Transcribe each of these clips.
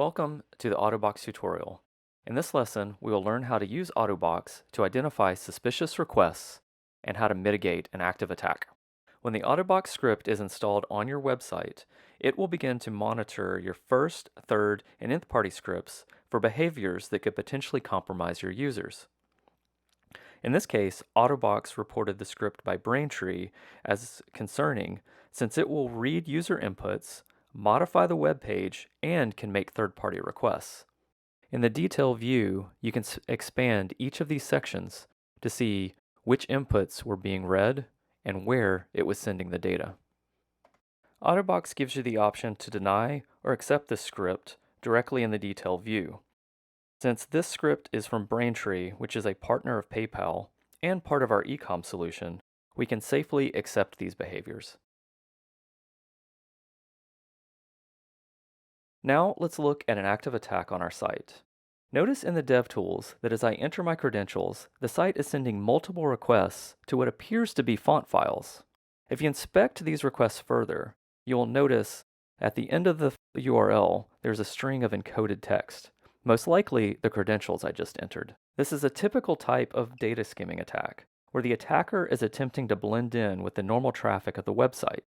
Welcome to the Autobox tutorial. In this lesson, we will learn how to use Autobox to identify suspicious requests and how to mitigate an active attack. When the Autobox script is installed on your website, it will begin to monitor your first, third, and nth party scripts for behaviors that could potentially compromise your users. In this case, Autobox reported the script by Braintree as concerning since it will read user inputs, modify the web page, and can make third-party requests. In the detail view, you can expand each of these sections to see which inputs were being read and where it was sending the data. Autobox gives you the option to deny or accept this script directly in the detail view. Since this script is from Braintree, which is a partner of PayPal and part of our e-com solution, we can safely accept these behaviors. Now let's look at an active attack on our site. Notice in the DevTools that as I enter my credentials, the site is sending multiple requests to what appears to be font files. If you inspect these requests further, you will notice at the end of the URL, there's a string of encoded text, most likely the credentials I just entered. This is a typical type of data skimming attack, where the attacker is attempting to blend in with the normal traffic of the website.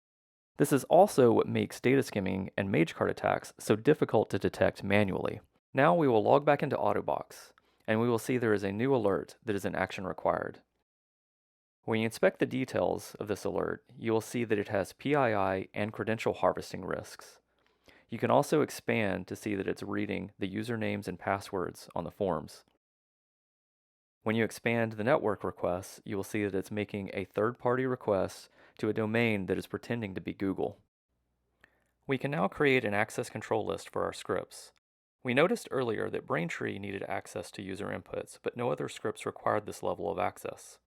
This is also what makes data skimming and MageCart attacks so difficult to detect manually. Now we will log back into Autobox, and we will see there is a new alert that is an action required. When you inspect the details of this alert, you will see that it has PII and credential harvesting risks. You can also expand to see that it's reading the usernames and passwords on the forms. When you expand the network requests, you will see that it's making a third-party request to a domain that is pretending to be Google. We can now create an access control list for our scripts. We noticed earlier that Braintree needed access to user inputs, but no other scripts required this level of access.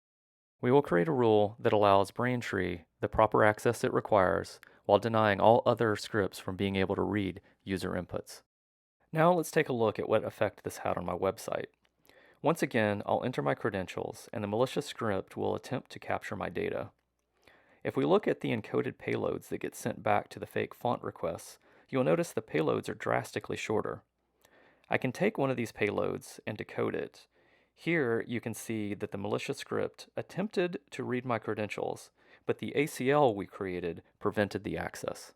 We will create a rule that allows Braintree the proper access it requires while denying all other scripts from being able to read user inputs. Now let's take a look at what effect this had on my website. Once again, I'll enter my credentials, and the malicious script will attempt to capture my data. If we look at the encoded payloads that get sent back to the fake font requests, you'll notice the payloads are drastically shorter. I can take one of these payloads and decode it. Here you can see that the malicious script attempted to read my credentials, but the ACL we created prevented the access.